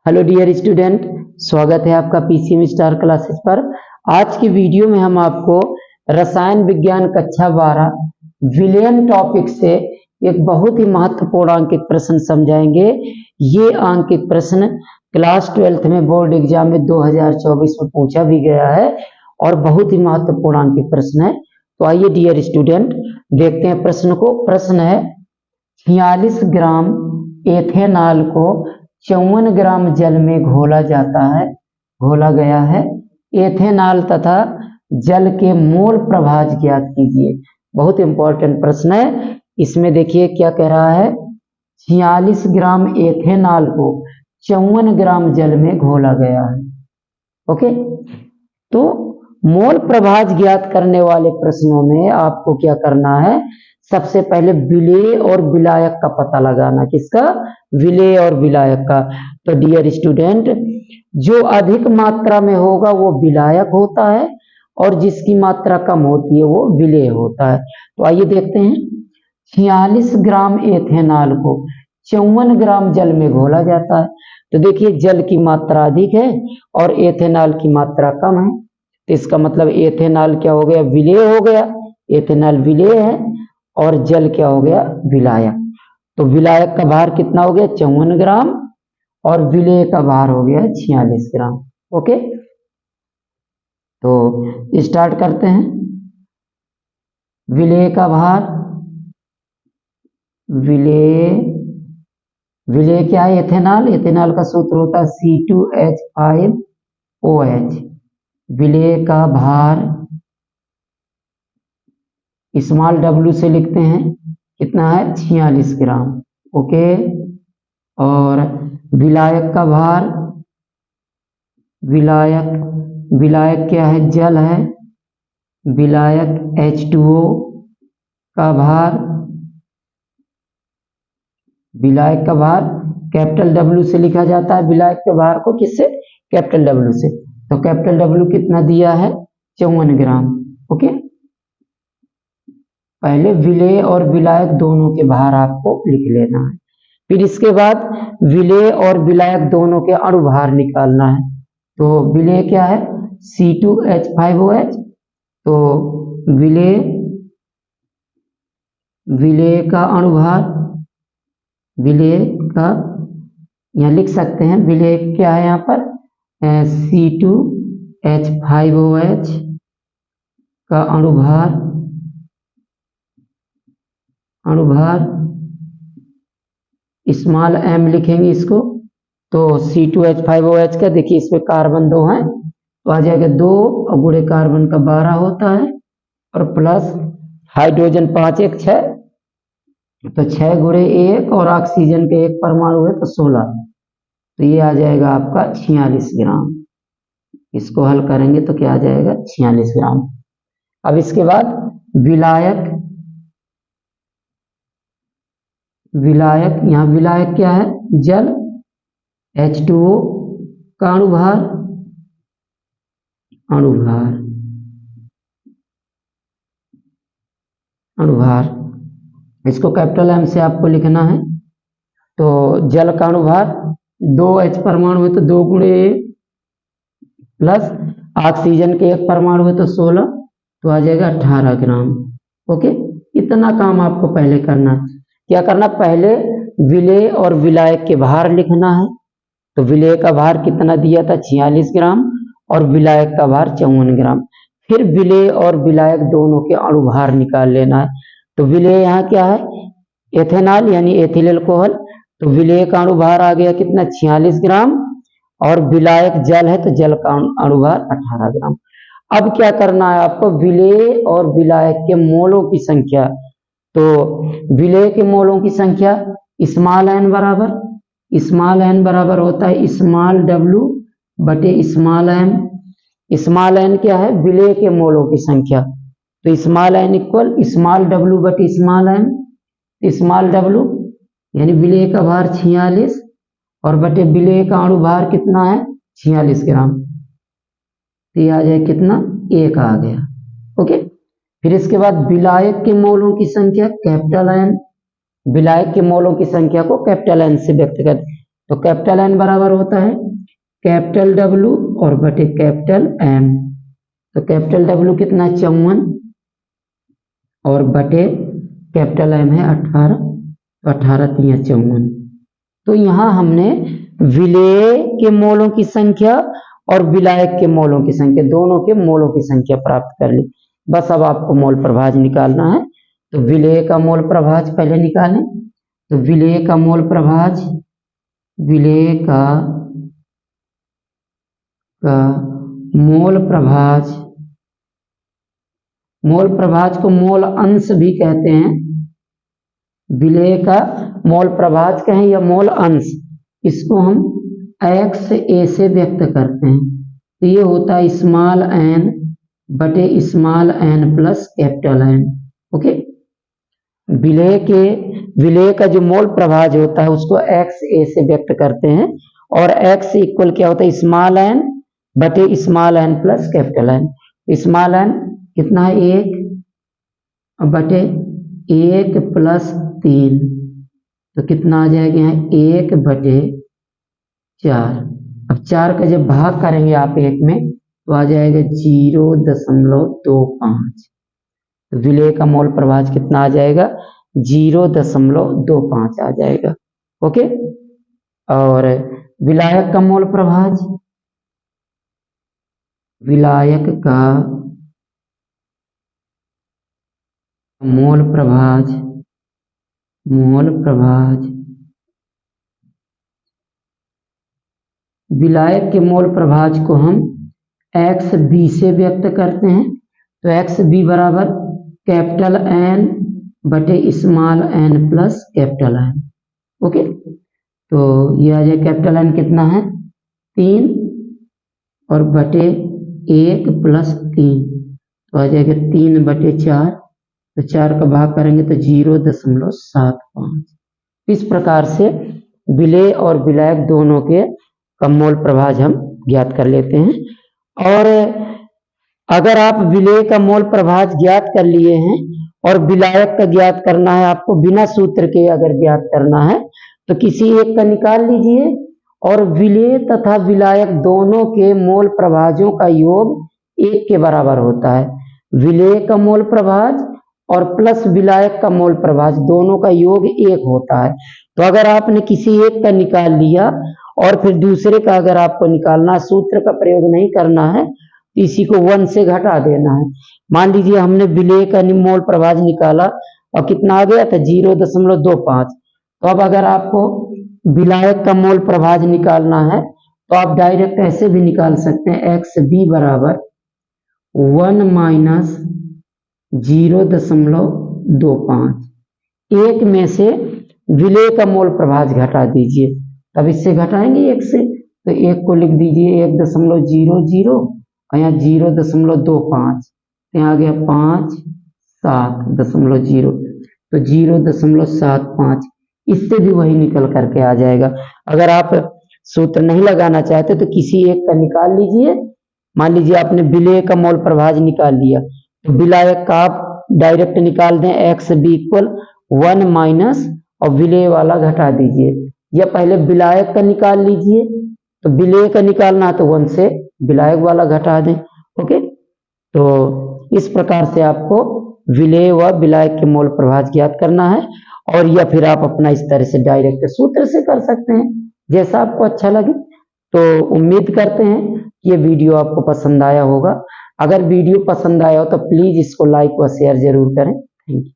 Hello dear student, स्वागत है आपका पीसीएम स्टार क्लासेस पर। आज की वीडियो में हम आपको रसायन विज्ञान कक्षा 12 विलयन टॉपिक से एक बहुत ही महत्वपूर्ण अंकित प्रश्न समझाएंगे। ये अंकित प्रश्न क्लास 12th में बोर्ड एग्जाम में 2024 में पूछा भी गया है और बहुत ही महत्वपूर्ण अंकित प्रश्न है। तो आइए डियर स्टूडेंट देखते हैं प्रश्न को। प्रश्न है 46 ग्राम एथेनॉल को 54 ग्राम जल में घोला गया है। एथेनॉल तथा जल के मोल प्रभाज ज्ञात कीजिए। बहुत इंपॉर्टेंट प्रश्न है। इसमें देखिए क्या कह रहा है, 46 ग्राम एथेनॉल को 54 ग्राम जल में घोला गया है। ओके, तो मोल प्रभाज ज्ञात करने वाले प्रश्नों में आपको क्या करना है, सबसे पहले विलेय और विलायक का पता लगाना। किसका? विलेय और विलायक का। तो डियर स्टूडेंट, जो अधिक मात्रा में होगा वो विलायक होता है और जिसकी मात्रा कम होती है वो विलेय होता है। तो आइए देखते हैं, 46 ग्राम एथेनॉल को 54 ग्राम जल में घोला जाता है। तो देखिए जल की मात्रा अधिक है और एथेनॉल की मात्रा कम है, तो इसका मतलब एथेनॉल क्या हो गया, विलेय हो गया। एथेनॉल विलेय है और जल क्या हो गया, विलायक। तो विलायक का भार कितना हो गया, 54 ग्राम, और विलेय का भार हो गया 46 ग्राम। ओके, तो स्टार्ट करते हैं। विलेय का भार, विलेय क्या है, एथेनॉल। एथेनॉल का सूत्र होता है C2H5OH। विलेय का भार स्मॉल w से लिखते हैं, कितना है, 46 ग्राम। ओके, और विलायक का भार, विलायक क्या है, जल है। विलायक H2O का भार, विलायक का भार कैपिटल W से लिखा जाता है। विलायक के भार को किससे, कैपिटल W से। तो कैपिटल W कितना दिया है, 54 ग्राम। ओके, पहले विलेय और विलायक दोनों के भार आपको लिख लेना है। फिर इसके बाद विलेय और विलायक दोनों के अणुभार निकालना है। तो विलेय क्या है, C2H5OH। तो विलेय का अणुभार, विलेय का यहाँ लिख सकते हैं, विलेय क्या है यहाँ पर, C2H5OH का अणुभार स्मॉल m लिखेंगे इसको। तो C2H5OH का देखिए इसमें कार्बन 2 है, तो आ जाएगा 2 और गुणे कार्बन का 12 होता है, और प्लस हाइड्रोजन 5 1 6, तो 6 गुणे 1 और ऑक्सीजन के 1 परमाणु है तो 16। तो ये आ जाएगा आपका 46 ग्राम। इसको हल करेंगे तो क्या आ जाएगा, 46 ग्राम। अब इसके बाद विलायक यहाँ विलायक क्या है, जल। H2O का अणुभार इसको कैपिटल M से आपको लिखना है। तो जल का अणुभार 2 H परमाणु है तो 2 गुणे 1 प्लस ऑक्सीजन के 1 परमाणु है तो 16, तो आ जाएगा 18 ग्राम। ओके, इतना काम आपको पहले करना है। क्या करना, पहले विलेय और विलायक के भार लिखना है। तो विलेय का भार कितना दिया था, 46 ग्राम, और विलायक का भार 54 ग्राम। फिर विलेय और विलायक दोनों के अणुभार निकाल लेना है। तो विलेय यहाँ क्या है, एथेनॉल यानी एथिल अल्कोहल। तो विलेय का अणुभार आ गया कितना, 46 ग्राम, और विलायक जल है तो जल का अणुभार 18 ग्राम। अब क्या करना है आपको, विलेय और विलायक के मोलों की संख्या। तो विलेय के मोलों की संख्या स्मॉल n बराबर होता है स्मॉल w बटे स्मॉल m। स्मॉल n क्या है, विलेय के मोलों की संख्या। तो small n equal small w बटे स्मॉल m। स्मॉल w यानी विलेय का भार 46 और बटे विलेय का अणुभार कितना है, 46 ग्राम। तो ये आ जाए कितना, 1 आ गया। ओके, फिर इसके बाद विलायक के मोलों की संख्या कैपिटल N। विलायक के मोलों की संख्या को कैपिटल N से व्यक्त कर, तो कैपिटल एन बराबर होता है कैपिटल डब्लू और बटे कैपिटल एम। तो कैपिटल डब्लू कितना है 54 और बटे कैपिटल एम है 18, तो 18 3 54। तो यहाँ हमने विलेय के मोलों की संख्या और विलायक के मोलों की संख्या, दोनों के मोलों की संख्या प्राप्त कर ली। बस अब आपको मोल प्रभाज निकालना है। तो विलेय का मोल प्रभाज पहले निकालें। तो विलेय का मोल प्रभाज, विलेय का मोल प्रभाज, मोल प्रभाज को मोल अंश भी कहते हैं। विलेय का मोल प्रभाज कहें या मोल अंश, इसको हम एक्स ए से व्यक्त करते हैं। तो ये होता है स्मॉल एन बटे small N plus capital N. Okay, विलेय का जो मोल प्रभाज होता है उसको एक्स ए से व्यक्त करते हैं और एक्स इक्वल क्या होता है स्मॉल एन बटे small N plus capital n. Small n कितना है 1 बटे 1 प्लस 3, तो कितना आ जाएगा यहाँ 1 बटे 4। अब 4 का जब भाग करेंगे आप 1 में तो आ जाएगा 0.25। तो विलेय का मोल प्रभाज कितना आ जाएगा 0.25 आ जाएगा। ओके, और विलायक का मोल प्रभाज, विलायक का मोल प्रभाज, विलायक के मोल प्रभाज को हम एक्स बी से व्यक्त करते हैं। तो एक्स बी बराबर कैपिटल एन बटे small N plus capital N. Okay, तो ये आ जाए कैपिटल एन कितना है 3 और बटे 1 प्लस 3, तो आ जाएगा 3 बटे 4। तो 4 का भाग करेंगे तो 0.75। इस प्रकार से विलेय और विलायक दोनों के का मोल प्रभाज हम ज्ञात कर लेते हैं। और अगर आप विलेय का मोल प्रभाज ज्ञात कर लिए हैं और विलायक का ज्ञात करना है आपको बिना सूत्र के, अगर ज्ञात करना है तो किसी एक का निकाल लीजिए और विलेय तथा विलायक दोनों के मोल प्रभाजों का योग 1 के बराबर होता है। विलेय का मोल प्रभाज और प्लस विलायक का मोल प्रभाज दोनों का योग 1 होता है। तो अगर आपने किसी एक का निकाल लिया और फिर दूसरे का अगर आपको निकालना, सूत्र का प्रयोग नहीं करना है, तो इसी को 1 से घटा देना है। मान लीजिए हमने विलेय का मोल प्रभाज निकाला और कितना आ गया था 0.25। तो अब अगर आपको विलायक का मोल प्रभाज निकालना है तो आप डायरेक्ट ऐसे भी निकाल सकते हैं, एक्स बी बराबर 1 माइनस 0.25। 1 में से विलेय का मोल प्रभाज घटा दीजिए, तब इससे घटाएंगे 1 से, तो 1 को लिख दीजिए 1.00 और यहाँ 0.25, यहाँ आ गया 5 7.0, तो 0.75। इससे भी वही निकल करके आ जाएगा। अगर आप सूत्र नहीं लगाना चाहते तो किसी एक का निकाल लीजिए। मान लीजिए आपने विलेय का मोल प्रभाज निकाल लिया तो विलायक का आप डायरेक्ट निकाल दें, एक्स बी इक्वल 1 माइनस और विलेय वाला घटा दीजिए, या पहले विलायक का निकाल लीजिए, तो विलेय का निकालना तो 1 से विलायक वाला घटा दें। ओके, तो इस प्रकार से आपको विलेय व विलायक के मोल प्रभाज ज्ञात करना है, और या फिर आप अपना इस तरह से डायरेक्ट सूत्र से कर सकते हैं, जैसा आपको अच्छा लगे। तो उम्मीद करते हैं कि ये वीडियो आपको पसंद आया होगा। अगर वीडियो पसंद आया हो तो प्लीज इसको लाइक व शेयर जरूर करें। Thank you.